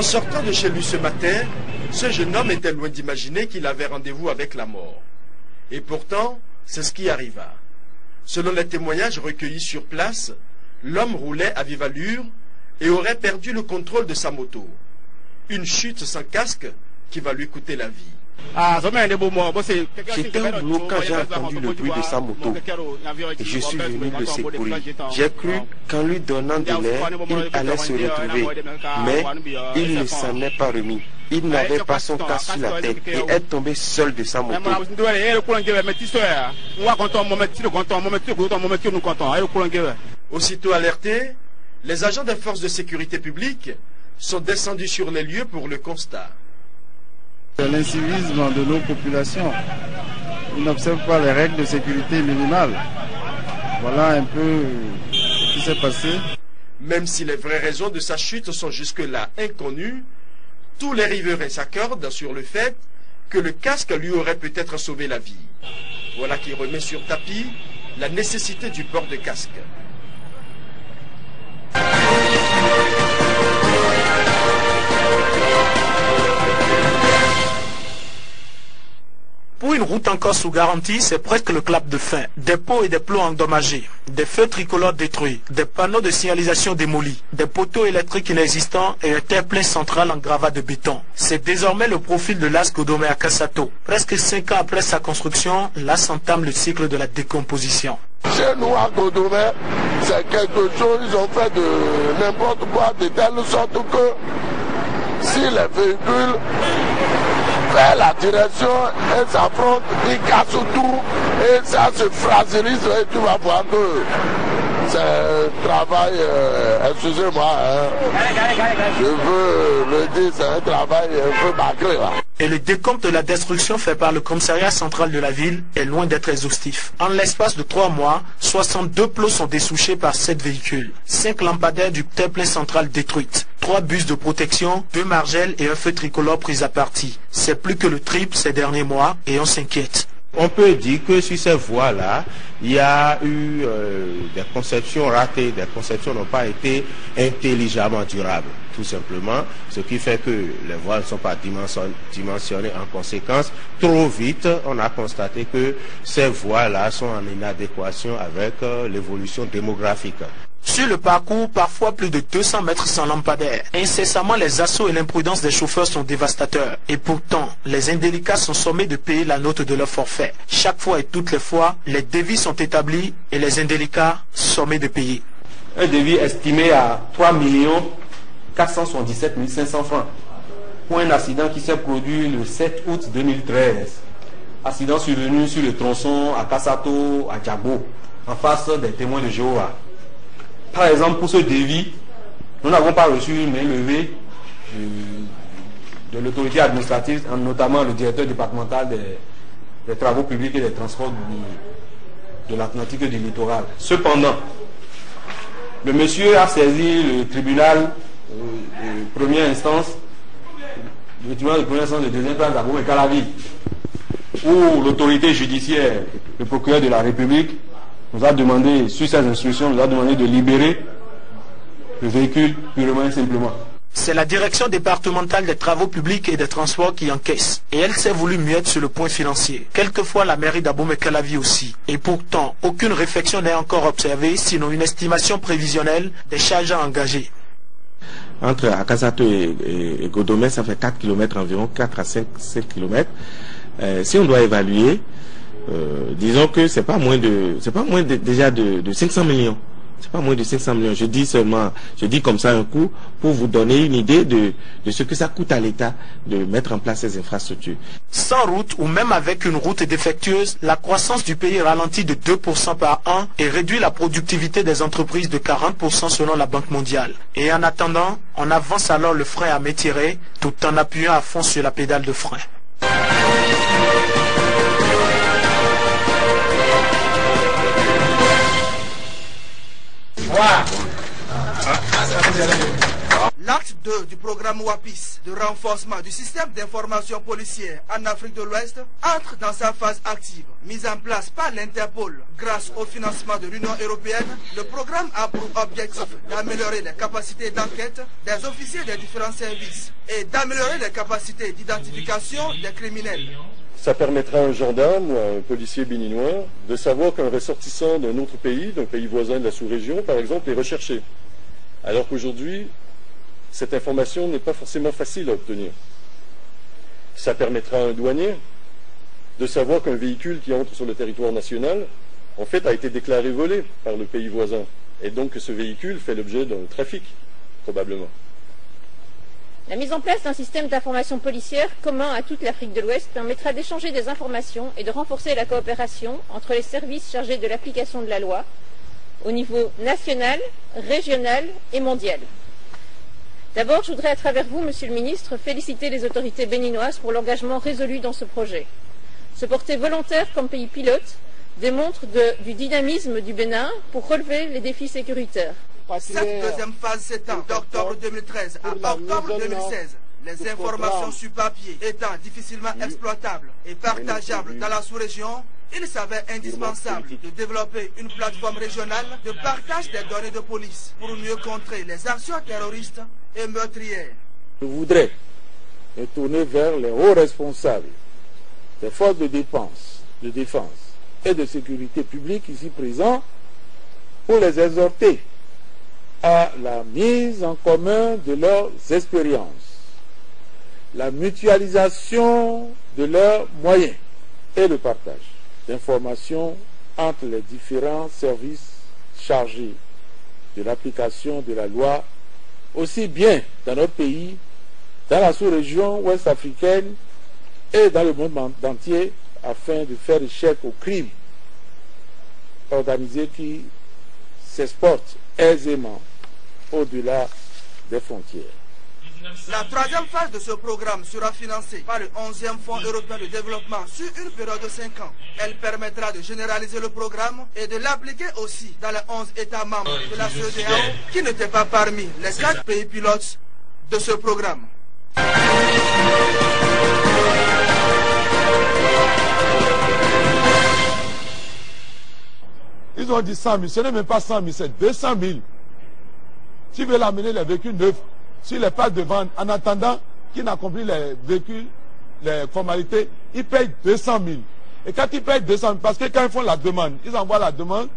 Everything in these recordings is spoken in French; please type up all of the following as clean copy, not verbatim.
En sortant de chez lui ce matin, ce jeune homme était loin d'imaginer qu'il avait rendez-vous avec la mort. Et pourtant, c'est ce qui arriva. Selon les témoignages recueillis sur place, l'homme roulait à vive allure et aurait perdu le contrôle de sa moto. Une chute sans casque qui va lui coûter la vie. J'étais au boulot quand j'ai entendu le bruit de sa moto et je suis venu le secourir. J'ai cru qu'en lui donnant de l'air, il allait se retrouver, mais il ne s'en est pas remis. Il n'avait pas son casque sur la tête et est tombé seul de sa moto. Aussitôt alertés, les agents des forces de sécurité publique sont descendus sur les lieux pour le constat. L'incivisme de nos populations. Ils n'observent pas les règles de sécurité minimales. Voilà un peu ce qui s'est passé. Même si les vraies raisons de sa chute sont jusque-là inconnues, tous les riverains s'accordent sur le fait que le casque lui aurait peut-être sauvé la vie. Voilà qui remet sur tapis la nécessité du port de casque. Pour une route encore sous garantie, c'est presque le clap de fin. Des pots et des plots endommagés, des feux tricolores détruits, des panneaux de signalisation démolis, des poteaux électriques inexistants et un terre-plein central en gravat de béton. C'est désormais le profil de l'As Godomé à Kassato. Presque 5 ans après sa construction, l'As entame le cycle de la décomposition. Chez nous à Godomé, c'est quelque chose, ils ont fait de n'importe quoi, de telle sorte que si les véhicules fait la direction et s'affrontent, ils cassent tout et ça se fragilise et tu vas voir que c'est un travail, excusez-moi, je veux le dire, c'est un travail un peu bâclé là. Et le décompte de la destruction fait par le commissariat central de la ville est loin d'être exhaustif. En l'espace de 3 mois, 62 plots sont dessouchés par 7 véhicules, 5 lampadaires du terre-plein central détruites, 3 bus de protection, 2 margelles et un feu tricolore pris à partie. C'est plus que le triple ces derniers mois et on s'inquiète. On peut dire que sur ces voies-là, il y a eu des conceptions ratées, des conceptions n'ont pas été intelligemment durables, tout simplement, ce qui fait que les voies ne sont pas dimensionnées en conséquence. Trop vite, on a constaté que ces voies-là sont en inadéquation avec l'évolution démographique. Sur le parcours, parfois plus de 200 mètres sans lampadaire. Incessamment, les assauts et l'imprudence des chauffeurs sont dévastateurs. Et pourtant, les indélicats sont sommés de payer la note de leur forfait. Chaque fois et toutes les fois, les devis sont établis et les indélicats sommés de payer. Un devis estimé à 3 477 500 francs pour un accident qui s'est produit le 7 août 2013. Accident survenu sur le tronçon à Kassato, à Djabo, en face des témoins de Jéhovah. Par exemple, pour ce devis, nous n'avons pas reçu une main levée de l'autorité administrative, notamment le directeur départemental des travaux publics et des transports de l'Atlantique et du littoral. Cependant, le monsieur a saisi le tribunal de première instance, le tribunal de première instance de deuxième classe d'Abou et Calavi, où l'autorité judiciaire, le procureur de la République, nous a demandé, sur ces instructions, nous a demandé de libérer le véhicule purement et simplement. C'est la direction départementale des travaux publics et des transports qui encaisse. Et elle s'est voulue muette sur le point financier. Quelquefois la mairie d'Abomey-Calavi aussi. Et pourtant, aucune réflexion n'est encore observée, sinon une estimation prévisionnelle des charges à engager. Entre Akasato et Godomé, ça fait 4 km environ, 4 à 5 km. Si on doit évaluer, disons que c'est pas moins déjà de 500 millions. C'est pas moins de 500 millions. Je dis comme ça un coup pour vous donner une idée de ce que ça coûte à l'État de mettre en place ces infrastructures. Sans route ou même avec une route défectueuse, la croissance du pays ralentit de 2% par an et réduit la productivité des entreprises de 40% selon la Banque mondiale. Et en attendant, on avance alors le frein à main tirée tout en appuyant à fond sur la pédale de frein. L'acte 2 du programme WAPIS de renforcement du système d'information policière en Afrique de l'Ouest entre dans sa phase active. Mise en place par l'Interpol grâce au financement de l'Union européenne, le programme a pour objectif d'améliorer les capacités d'enquête des officiers des différents services et d'améliorer les capacités d'identification des criminels. Ça permettra à un gendarme ou à un policier béninois de savoir qu'un ressortissant d'un autre pays, d'un pays voisin de la sous-région par exemple, est recherché. Alors qu'aujourd'hui, cette information n'est pas forcément facile à obtenir. Ça permettra à un douanier de savoir qu'un véhicule qui entre sur le territoire national, en fait, a été déclaré volé par le pays voisin. Et donc que ce véhicule fait l'objet d'un trafic, probablement. La mise en place d'un système d'information policière commun à toute l'Afrique de l'Ouest permettra d'échanger des informations et de renforcer la coopération entre les services chargés de l'application de la loi au niveau national, régional et mondial. D'abord, je voudrais à travers vous, Monsieur le Ministre, féliciter les autorités béninoises pour l'engagement résolu dans ce projet. Se porter volontaire comme pays pilote démontre du dynamisme du Bénin pour relever les défis sécuritaires. Cette deuxième phase s'étend d'octobre 2013 à octobre 2016. Les informations sur papier étant difficilement exploitables et partageables dans la sous-région, il s'avère indispensable de développer une plateforme régionale de partage des données de police pour mieux contrer les actions terroristes et meurtrières. Je voudrais me tourner vers les hauts responsables des forces de défense et de sécurité publique ici présents pour les exhorter à la mise en commun de leurs expériences, la mutualisation de leurs moyens et le partage d'informations entre les différents services chargés de l'application de la loi, aussi bien dans notre pays, dans la sous-région ouest africaine et dans le monde entier, afin de faire échec aux crimes organisés qui s'exportent aisément au-delà des frontières. La troisième phase de ce programme sera financée par le 11e Fonds européen de développement sur une période de 5 ans. Elle permettra de généraliser le programme et de l'appliquer aussi dans les 11 États membres de la CEDEAO qui n'étaient pas parmi les 4 pays pilotes de ce programme. Ils ont dit 100 000, ce n'est même pas 100 000, c'est 200 000. Tu veux l'amener les véhicules neufs sur les places de vente, en attendant qu'ils n'accomplissent les véhicules, les formalités, ils payent 200 000. Et quand ils payent 200 000, parce que quand ils font la demande, ils envoient la demande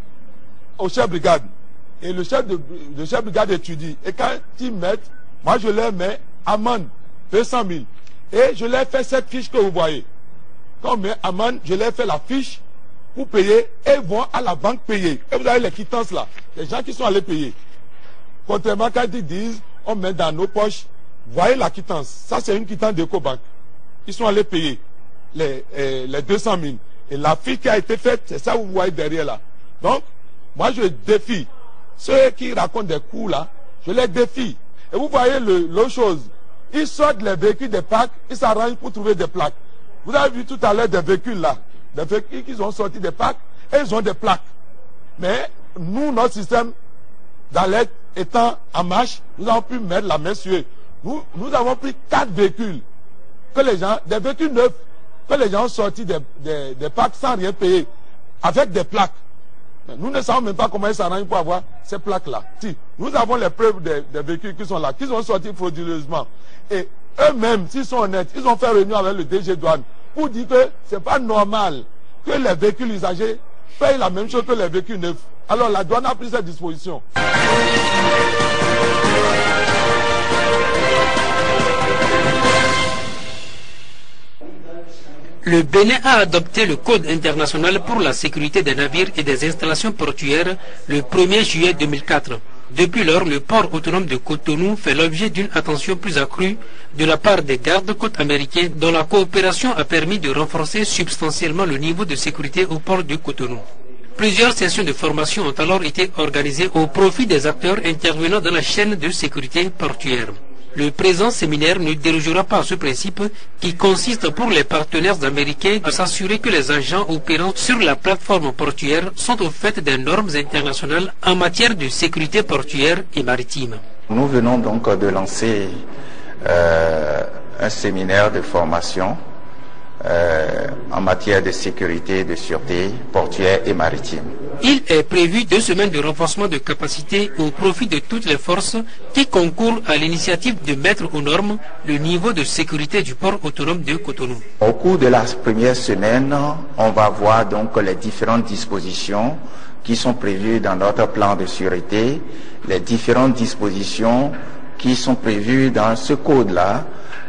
au chef de brigade. Et le chef de brigade étudie. Et quand ils mettent, moi je leur mets amende 200 000. Et je leur fais cette fiche que vous voyez. Quand on met amende, je leur fais la fiche pour payer et vont à la banque payer. Et vous avez les quittances là, les gens qui sont allés payer. Contrairement quand ils disent, on met dans nos poches, voyez la quittance. Ça, c'est une quittance d'Ecobank. Ils sont allés payer les 200 000. Et la fiche qui a été faite, c'est ça que vous voyez derrière là. Donc, moi, je défie ceux qui racontent des coups là, je les défie. Et vous voyez l'autre chose. Ils sortent les véhicules des packs, ils s'arrangent pour trouver des plaques. Vous avez vu tout à l'heure des véhicules là, des véhicules qui ont sorti des packs et ils ont des plaques. Mais nous, notre système d'alerte étant en marche, nous avons pu mettre la main sur eux. Nous avons pris 4 véhicules, des véhicules neufs, que les gens ont sorti des packs sans rien payer, avec des plaques. Mais nous ne savons même pas comment ils s'arrangent pour avoir ces plaques-là. Si, nous avons les preuves des véhicules qui sont là, qu'ils ont sorti frauduleusement. Et eux-mêmes, s'ils sont honnêtes, ils ont fait réunion avec le DG Douane pour dire que ce n'est pas normal que les véhicules usagés payent la même chose que les véhicules neufs. Alors la douane a pris cette disposition. Le Bénin a adopté le Code international pour la sécurité des navires et des installations portuaires le 1er juillet 2004. Depuis lors, le port autonome de Cotonou fait l'objet d'une attention plus accrue de la part des gardes-côtes américains dont la coopération a permis de renforcer substantiellement le niveau de sécurité au port de Cotonou. Plusieurs sessions de formation ont alors été organisées au profit des acteurs intervenant dans la chaîne de sécurité portuaire. Le présent séminaire ne dérogera pas à ce principe qui consiste pour les partenaires américains à s'assurer que les agents opérant sur la plateforme portuaire sont au fait des normes internationales en matière de sécurité portuaire et maritime. Nous venons donc de lancer un séminaire de formation en matière de sécurité et de sûreté portuaire et maritime. Il est prévu 2 semaines de renforcement de capacité au profit de toutes les forces qui concourent à l'initiative de mettre aux normes le niveau de sécurité du port autonome de Cotonou. Au cours de la première semaine, on va voir donc les différentes dispositions qui sont prévues dans notre plan de sûreté, les différentes dispositions qui sont prévues dans ce code-là,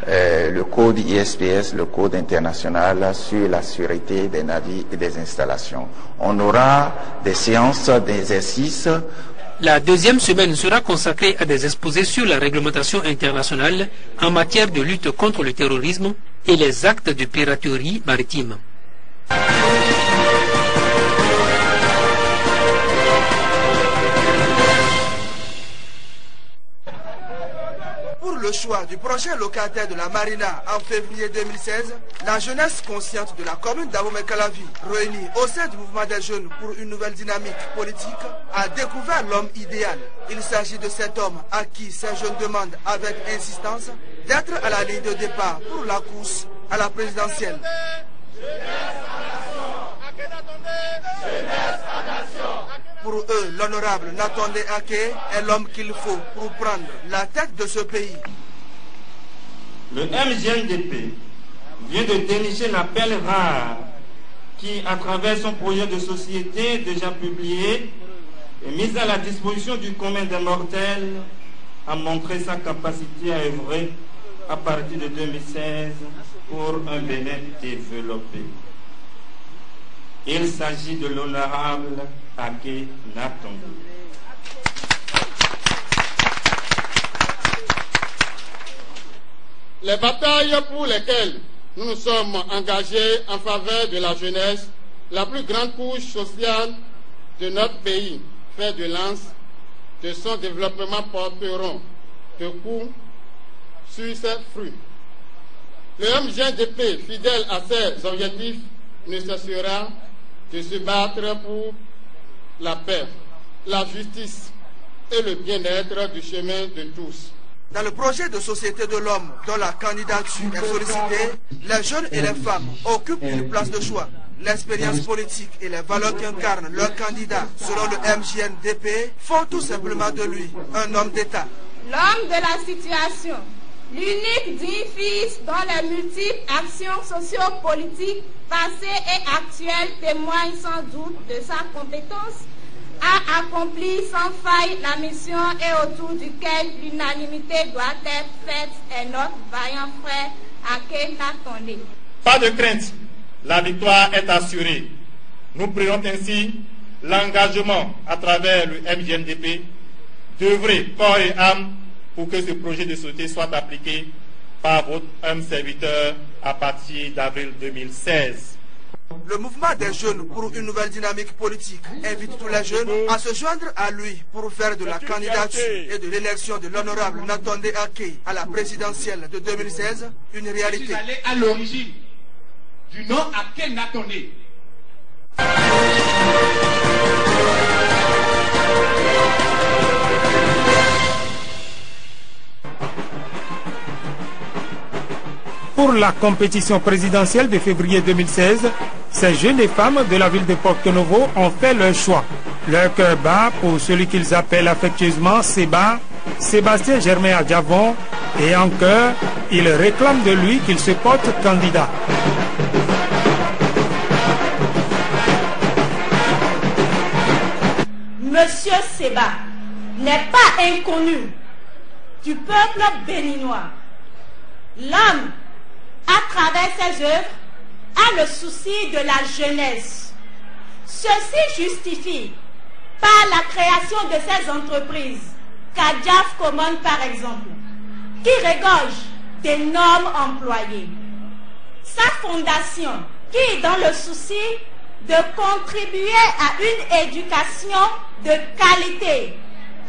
le code ISPS, le code international sur la sûreté des navires et des installations. On aura des séances d'exercice. La 2e semaine sera consacrée à des exposés sur la réglementation internationale en matière de lutte contre le terrorisme et les actes de piraterie maritime. Pour le choix du prochain locataire de la Marina en février 2016, la jeunesse consciente de la commune d'Abomey-Calavi, réunie au sein du mouvement des jeunes pour une nouvelle dynamique politique, a découvert l'homme idéal. Il s'agit de cet homme à qui ces jeunes demandent avec insistance d'être à la ligne de départ pour la course à la présidentielle. Pour eux, l'honorable Natonde Ake est l'homme qu'il faut pour prendre la tête de ce pays. Le MJNDP vient de dénicher l'appel rare qui, à travers son projet de société déjà publié et mis à la disposition du commun des mortels, a montré sa capacité à œuvrer à partir de 2016 pour un Bénin développé. Il s'agit de l'honorable Ake Natonde. Les batailles pour lesquelles nous nous sommes engagés en faveur de la jeunesse, la plus grande couche sociale de notre pays, fait de lance de son développement porteront de coups sur ses fruits. Le MJNDP, fidèle à ses objectifs, ne cessera de se battre pour la paix, la justice et le bien-être du chemin de tous. Dans le projet de société de l'homme dont la candidature est sollicitée, les jeunes et les femmes occupent une place de choix. L'expérience politique et les valeurs qu'incarne leur candidat, selon le MJNDP, font tout simplement de lui un homme d'État. L'homme de la situation, l'unique digne fils dont les multiples actions sociopolitiques passées et actuelles témoignent sans doute de sa compétence, a accompli sans faille la mission et autour duquel l'unanimité doit être faite est notre vaillant frère Ake Natonde. Pas de crainte, la victoire est assurée. Nous prenons ainsi l'engagement à travers le MJNDP d'œuvrer corps et âme pour que ce projet de société soit appliqué par votre humble serviteur à partir d'avril 2016. Le mouvement des jeunes pour une nouvelle dynamique politique invite tous les jeunes à se joindre à lui pour faire de la candidature et de l'élection de l'honorable Natonde Ake à la présidentielle de 2016 une réalité. Je suis allé à l'origine du nom Ake Natonde. Pour la compétition présidentielle de février 2016, ces jeunes et femmes de la ville de Porto Novo ont fait leur choix. Leur cœur bat pour celui qu'ils appellent affectueusement Seba, Sébastien Germain Adjavon, et en cœur, ils réclament de lui qu'il se porte candidat. Monsieur Seba n'est pas inconnu du peuple béninois. L'homme, à travers ses œuvres, a le souci de la jeunesse. Ceci justifie par la création de ces entreprises, Kadjaf Common par exemple, qui regorge d'énormes employés. Sa fondation, qui est dans le souci de contribuer à une éducation de qualité,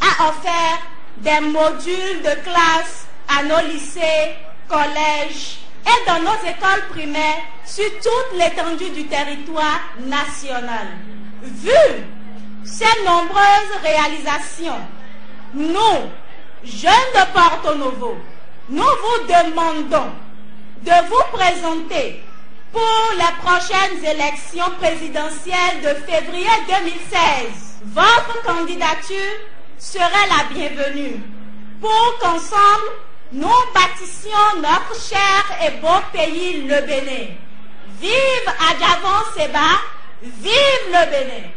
a offert des modules de classe à nos lycées, collèges et dans nos écoles primaires sur toute l'étendue du territoire national. Vu ces nombreuses réalisations, nous, Jeunes de Porto Novo, nous vous demandons de vous présenter pour les prochaines élections présidentielles de février 2016. Votre candidature serait la bienvenue pour qu'ensemble, nous bâtissions notre cher et beau pays, le Bénin. Vive Adjavan Seba, vive le Bénin.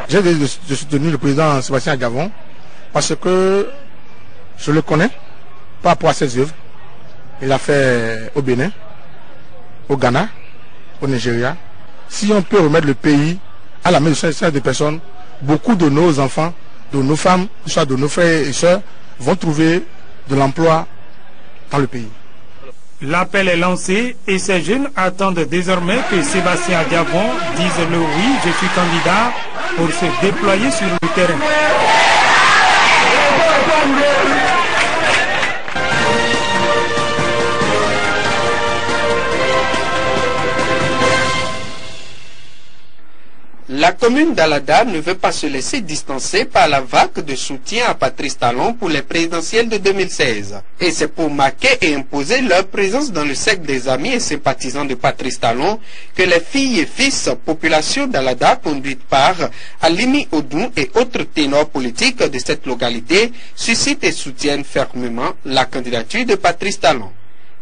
J'ai de soutenir le président Sébastien Adjavan parce que je le connais par rapport à ses œuvres. Il a fait au Bénin, au Ghana, au Nigeria. Si on peut remettre le pays à la main de des personnes, beaucoup de nos enfants, de nos femmes, soit de nos frères et sœurs, vont trouver de l'emploi dans le pays. L'appel est lancé et ces jeunes attendent désormais que Sébastien Adjavan dise le oui, je suis candidat pour se déployer sur le terrain. La commune d'Alada ne veut pas se laisser distancer par la vague de soutien à Patrice Talon pour les présidentielles de 2016. Et c'est pour marquer et imposer leur présence dans le cercle des amis et sympathisants de Patrice Talon que les filles et fils population d'Alada conduites par Alimi Odou et autres ténors politiques de cette localité suscitent et soutiennent fermement la candidature de Patrice Talon.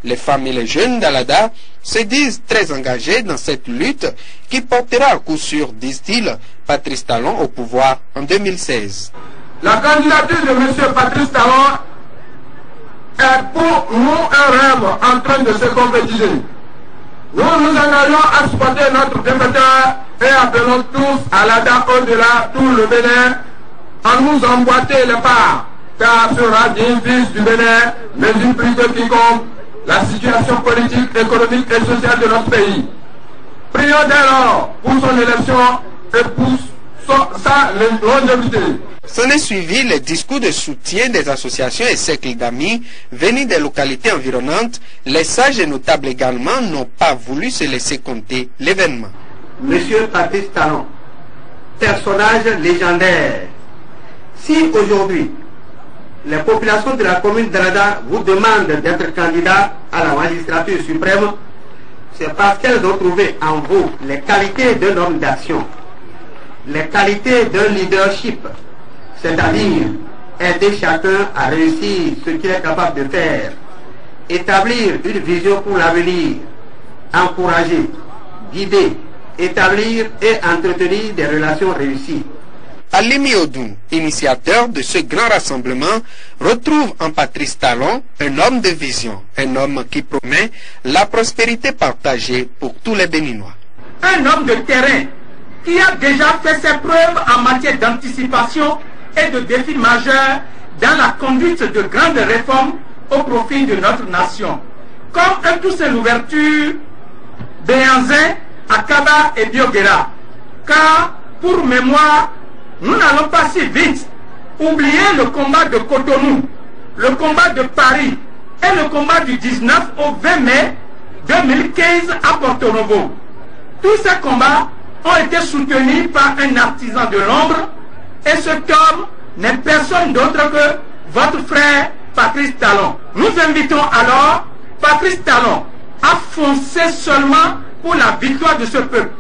Les femmes et les jeunes d'Alada se disent très engagés dans cette lutte qui portera à coup sûr, disent-ils, Patrice Talon au pouvoir en 2016. La candidature de M. Patrice Talon est pour nous un rêve en train de se concrétiser. Nous nous engageons à supporter notre défenseur et appelons tous à Alada au-delà tout le Bénin à nous emboîter les pas, car sera digne fils du Bénin, mais une plus que quiconque la situation politique, économique et sociale de notre pays. Prions dès lors pour son élection et pour sa longévité. S'en est suivi les discours de soutien des associations et cercles d'amis venus des localités environnantes. Les sages et notables également n'ont pas voulu se laisser compter l'événement. Monsieur Patrice Talon, personnage légendaire, si aujourd'hui les populations de la commune d'Alada vous demandent d'être candidat à la magistrature suprême, c'est parce qu'elles ont trouvé en vous les qualités d'un homme d'action, les qualités d'un leadership, c'est-à-dire aider chacun à réussir ce qu'il est capable de faire, établir une vision pour l'avenir, encourager, guider, établir et entretenir des relations réussies. Alimi Odou, initiateur de ce grand rassemblement, retrouve en Patrice Talon un homme de vision, un homme qui promet la prospérité partagée pour tous les Béninois. Un homme de terrain qui a déjà fait ses preuves en matière d'anticipation et de défis majeurs dans la conduite de grandes réformes au profit de notre nation, comme un tous l'ouverture Béanzin, Akaba et Bioguera. Car, pour mémoire, nous n'allons pas si vite oublier le combat de Cotonou, le combat de Paris et le combat du 19 au 20 mai 2015 à Porto Novo. Tous ces combats ont été soutenus par un artisan de l'ombre et cet homme n'est personne d'autre que votre frère Patrice Talon. Nous invitons alors Patrice Talon à foncer seulement pour la victoire de ce peuple.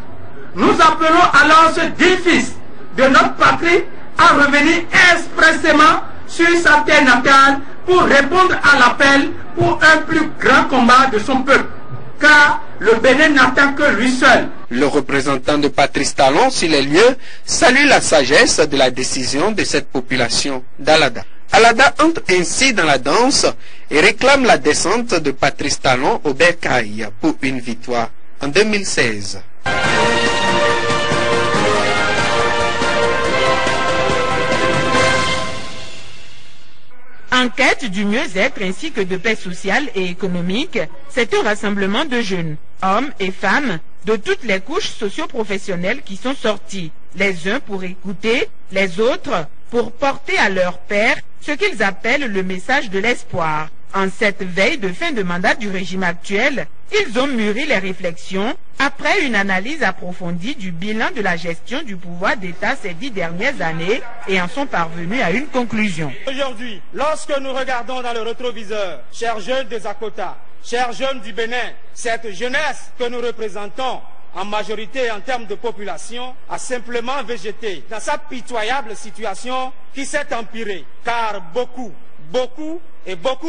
Nous appelons alors ce digne fils de notre patrie à revenir expressément sur sa terre natale pour répondre à l'appel pour un plus grand combat de son peuple. Car le Bénin n'attend que lui seul. Le représentant de Patrice Talon sur les lieux salue la sagesse de la décision de cette population d'Alada. Alada entre ainsi dans la danse et réclame la descente de Patrice Talon au bercail pour une victoire en 2016. En quête du mieux-être ainsi que de paix sociale et économique, c'est un rassemblement de jeunes, hommes et femmes, de toutes les couches socio-professionnelles qui sont sortis, les uns pour écouter, les autres pour porter à leur père ce qu'ils appellent le message de l'espoir. En cette veille de fin de mandat du régime actuel, ils ont mûri les réflexions après une analyse approfondie du bilan de la gestion du pouvoir d'État ces 10 dernières années et en sont parvenus à une conclusion. Aujourd'hui, lorsque nous regardons dans le rétroviseur, chers jeunes des Akota, chers jeunes du Bénin, cette jeunesse que nous représentons en majorité en termes de population, a simplement végété dans sa pitoyable situation qui s'est empirée, car beaucoup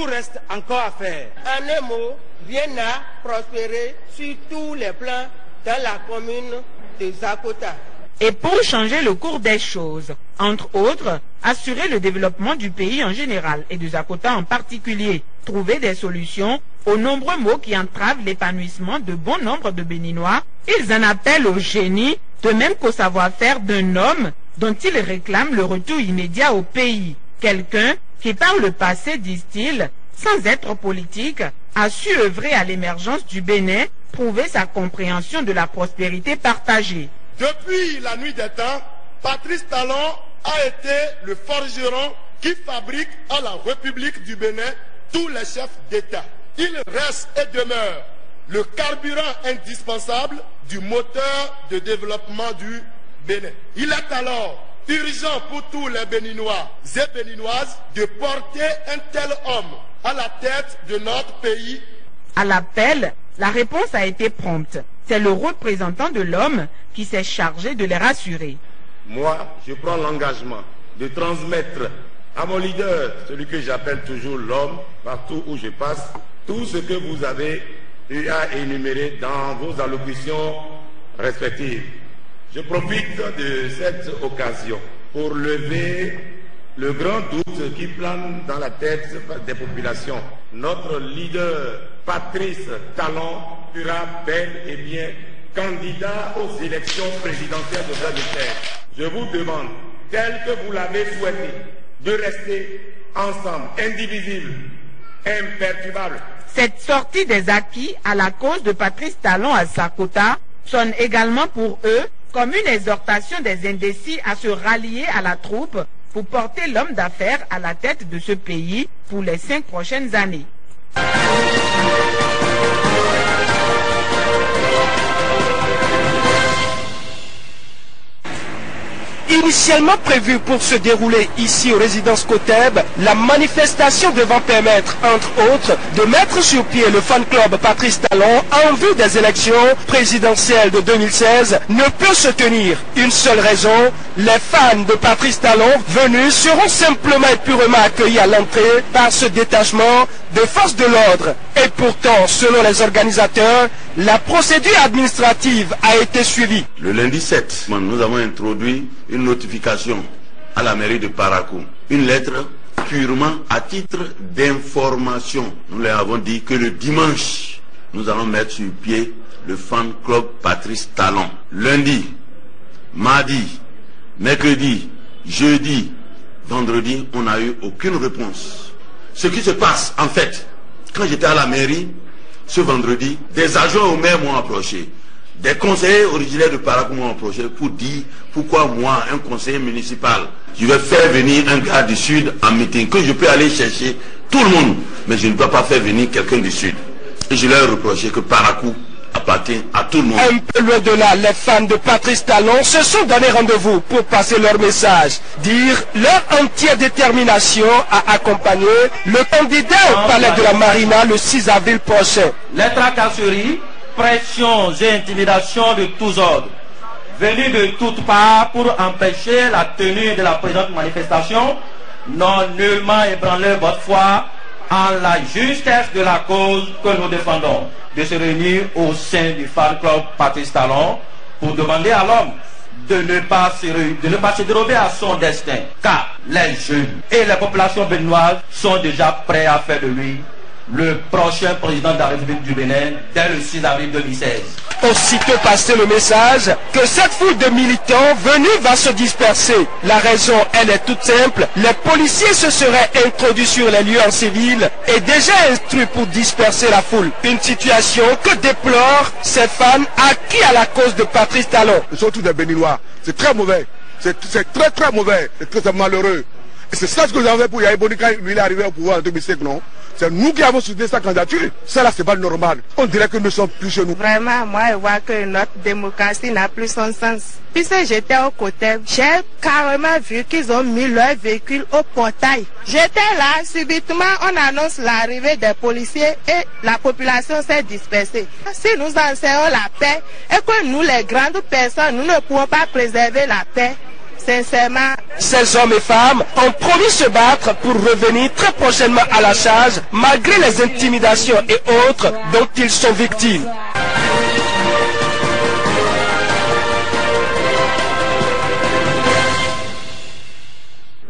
reste encore à faire. En un mot, rien n'a prospéré sur tous les plans dans la commune de Zakota. Et pour changer le cours des choses, entre autres, assurer le développement du pays en général et de Zakota en particulier, trouver des solutions aux nombreux maux qui entravent l'épanouissement de bon nombre de Béninois, ils en appellent au génie, de même qu'au savoir-faire d'un homme dont ils réclament le retour immédiat au pays. Quelqu'un qui par le passé, disent-ils, sans être politique, a su œuvrer à l'émergence du Bénin, prouver sa compréhension de la prospérité partagée. Depuis la nuit des temps, Patrice Talon a été le forgeron qui fabrique à la République du Bénin tous les chefs d'État. Il reste et demeure le carburant indispensable du moteur de développement du Bénin. Il est alors urgent pour tous les Béninois et Béninoises de porter un tel homme à la tête de notre pays. À l'appel, la réponse a été prompte. C'est le représentant de l'homme qui s'est chargé de les rassurer. Moi, je prends l'engagement de transmettre à mon leader, celui que j'appelle toujours l'homme, partout où je passe, tout ce que vous avez eu à énumérer dans vos allocutions respectives. Je profite de cette occasion pour lever le grand doute qui plane dans la tête des populations. Notre leader, Patrice Talon, sera bel et bien candidat aux élections présidentielles de 2016. Je vous demande, tel que vous l'avez souhaité, de rester ensemble, indivisibles, imperturbables. Cette sortie des acquis à la cause de Patrice Talon à Zakota sonne également pour eux comme une exhortation des indécis à se rallier à la troupe pour porter l'homme d'affaires à la tête de ce pays pour les 5 prochaines années. Initialement prévue pour se dérouler ici aux résidences Coteb, la manifestation devant permettre, entre autres, de mettre sur pied le fan club Patrice Talon en vue des élections présidentielles de 2016 ne peut se tenir. Une seule raison, les fans de Patrice Talon venus seront simplement et purement accueillis à l'entrée par ce détachement de forces de l'ordre. Et pourtant, selon les organisateurs, la procédure administrative a été suivie. Le lundi 7, nous avons introduit une notification à la mairie de Parakou. Une lettre purement à titre d'information. Nous leur avons dit que le dimanche, nous allons mettre sur pied le fan club Patrice Talon. Lundi, mardi, mercredi, jeudi, vendredi, on n'a eu aucune réponse. Ce qui se passe, en fait, quand j'étais à la mairie, ce vendredi, des agents au maire m'ont approché. Des conseillers originaires de Parakou m'ont approché pour dire pourquoi moi, un conseiller municipal, je vais faire venir un gars du Sud en meeting, que je peux aller chercher tout le monde, mais je ne peux pas faire venir quelqu'un du Sud. Et je leur ai reproché que Parakou appartient à tout le monde. Un peu loin de là, les fans de Patrice Talon se sont donné rendez-vous pour passer leur message, dire leur entière détermination à accompagner le candidat au palais de la Marina le 6 avril prochain. Les tracasseries, pressions et intimidations de tous ordres, venues de toutes parts pour empêcher la tenue de la présente manifestation, n'ont nullement ébranlé votre foi en la justesse de la cause que nous défendons, de se réunir au sein du fan club Patrice Talon pour demander à l'homme de ne pas se dérober à son destin, car les jeunes et les populations béninoises sont déjà prêts à faire de lui le prochain président de la République du Bénin dès le 6 avril 2016. aussitôt passé le message que cette foule de militants venus va se disperser. La raison, elle est toute simple. Les policiers se seraient introduits sur les lieux en civil et déjà instruits pour disperser la foule. Une situation que déplorent ces fans acquis à la cause de Patrice Talon. Ils sont tous des Béninois. C'est très mauvais. C'est très très mauvais. C'est malheureux. Et c'est ça ce que vous avez pour Yaïboni quand lui est arrivé au pouvoir en 2005, non? C'est nous qui avons soutenu sa candidature. Ça là, c'est pas normal. On dirait que nous sommes plus chez nous. Vraiment, moi, je vois que notre démocratie n'a plus son sens. Puisque j'étais au côté, j'ai carrément vu qu'ils ont mis leur véhicule au portail. J'étais là, subitement, on annonce l'arrivée des policiers et la population s'est dispersée. Si nous enseignons la paix et que nous, les grandes personnes, nous ne pouvons pas préserver la paix, sincèrement. Ces hommes et femmes ont promis se battre pour revenir très prochainement à la charge malgré les intimidations et autres dont ils sont victimes.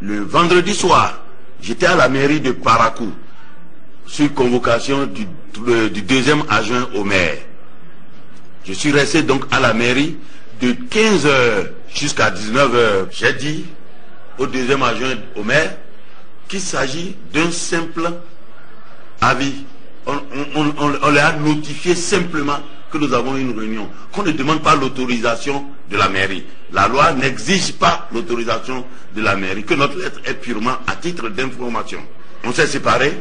Le vendredi soir, j'étais à la mairie de Parakou sur convocation du deuxième adjoint au maire. Je suis resté donc à la mairie de 15h jusqu'à 19h. J'ai dit au deuxième adjoint au maire qu'il s'agit d'un simple avis. On leur a notifié simplement que nous avons une réunion, qu'on ne demande pas l'autorisation de la mairie. La loi n'exige pas l'autorisation de la mairie, que notre lettre est purement à titre d'information. On s'est séparés.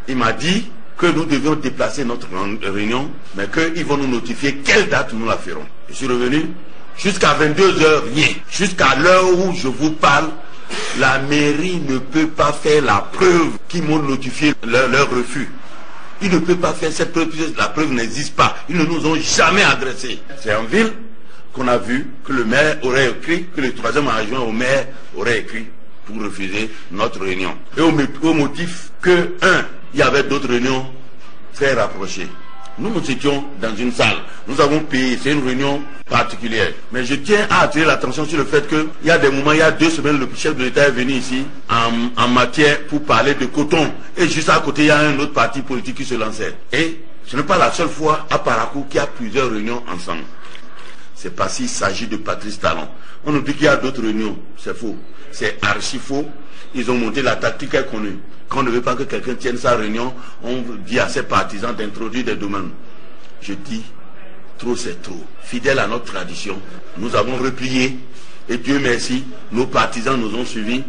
Il m'a dit que nous devions déplacer notre réunion, mais qu'ils vont nous notifier quelle date nous la ferons. Je suis revenu. Jusqu'à 22h, rien. Jusqu'à l'heure où je vous parle, la mairie ne peut pas faire la preuve qu'ils m'ont notifié leur refus. Ils ne peuvent pas faire cette preuve, puisque la preuve n'existe pas. Ils ne nous ont jamais adressé. C'est en ville qu'on a vu que le maire aurait écrit, que le troisième adjoint au maire aurait écrit pour refuser notre réunion. Et au motif que, il y avait d'autres réunions très rapprochées. Nous étions dans une salle. Nous avons payé. C'est une réunion particulière. Mais je tiens à attirer l'attention sur le fait qu'il y a des moments, il y a 2 semaines, le chef de l'État est venu ici en matière pour parler de coton. Et juste à côté, il y a un autre parti politique qui se lançait. Et ce n'est pas la seule fois à Parakou qu'il y a plusieurs réunions ensemble. C'est parce qu'il s'agit de Patrice Talon. On nous dit qu'il y a d'autres réunions. C'est faux. C'est archi faux. Ils ont monté la tactique connue. Quand on ne veut pas que quelqu'un tienne sa réunion, on dit à ses partisans d'introduire des domaines. Je dis, trop c'est trop. Fidèle à notre tradition, nous avons replié et Dieu merci, nos partisans nous ont suivis.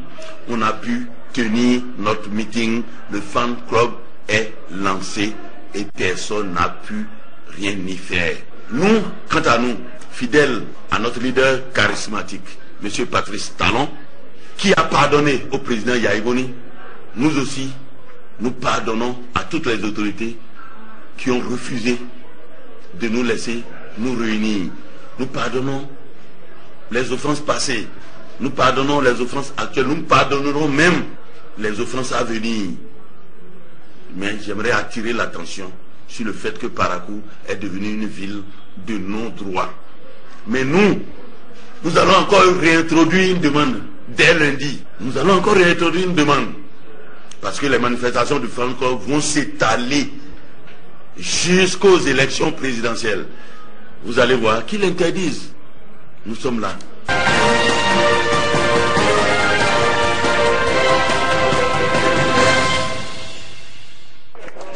On a pu tenir notre meeting, le fan club est lancé et personne n'a pu rien y faire. Nous, quant à nous, fidèles à notre leader charismatique, M. Patrice Talon, qui a pardonné au président Yaïboni, nous aussi, nous pardonnons à toutes les autorités qui ont refusé de nous laisser nous réunir. Nous pardonnons les offenses passées, nous pardonnons les offenses actuelles, nous pardonnerons même les offenses à venir. Mais j'aimerais attirer l'attention sur le fait que Parakou est devenue une ville de non-droit. Mais nous allons encore réintroduire une demande dès lundi. Nous allons encore réintroduire une demande. Parce que les manifestations du Franco vont s'étaler jusqu'aux élections présidentielles. Vous allez voir qu'ils l'interdisent. Nous sommes là.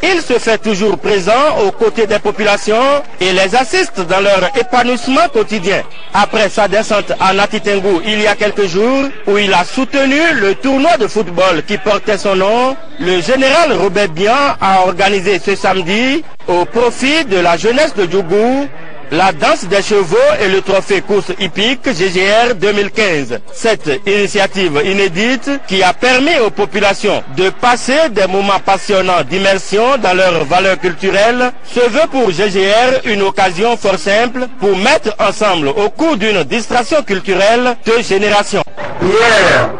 Il se fait toujours présent aux côtés des populations et les assiste dans leur épanouissement quotidien. Après sa descente à Natitengu il y a quelques jours, où il a soutenu le tournoi de football qui portait son nom, le général Robert Bian a organisé ce samedi, au profit de la jeunesse de Djougou, la danse des chevaux et le trophée course hippique GGR 2015. Cette initiative inédite qui a permis aux populations de passer des moments passionnants d'immersion dans leurs valeurs culturelles se veut pour GGR une occasion fort simple pour mettre ensemble au cours d'une distraction culturelle 2 générations. Hier,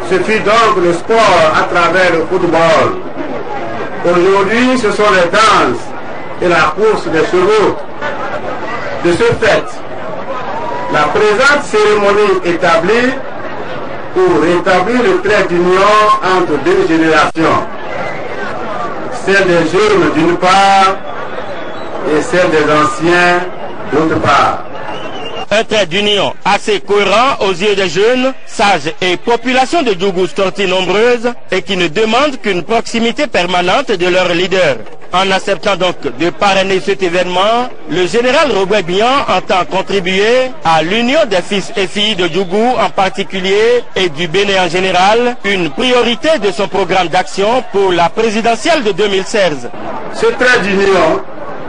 ce fut donc le sport à travers le football. Aujourd'hui, ce sont les danses et la course des chevaux. De ce fait, la présente cérémonie établie pour rétablir le trait d'union entre 2 générations, celle des jeunes d'une part et celle des anciens d'autre part. Un trait d'union assez cohérent aux yeux des jeunes, sages et populations de Djougou sorties nombreuses et qui ne demandent qu'une proximité permanente de leurs leaders. En acceptant donc de parrainer cet événement, le général Robert Bihan entend contribuer à l'union des fils et filles de Djougou en particulier et du Bénin en général, une priorité de son programme d'action pour la présidentielle de 2016. Ce trait d'union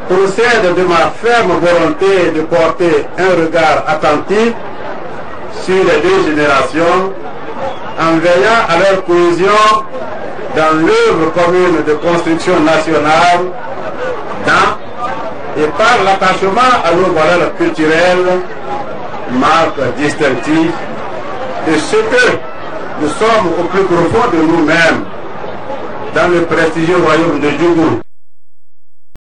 procède de ma ferme volonté de porter un regard attentif sur les deux générations en veillant à leur cohésion dans l'œuvre commune de construction nationale et par l'attachement à nos valeurs culturelles, marque distinctive de ce que nous sommes au plus profond de nous-mêmes dans le prestigieux royaume de Djougou.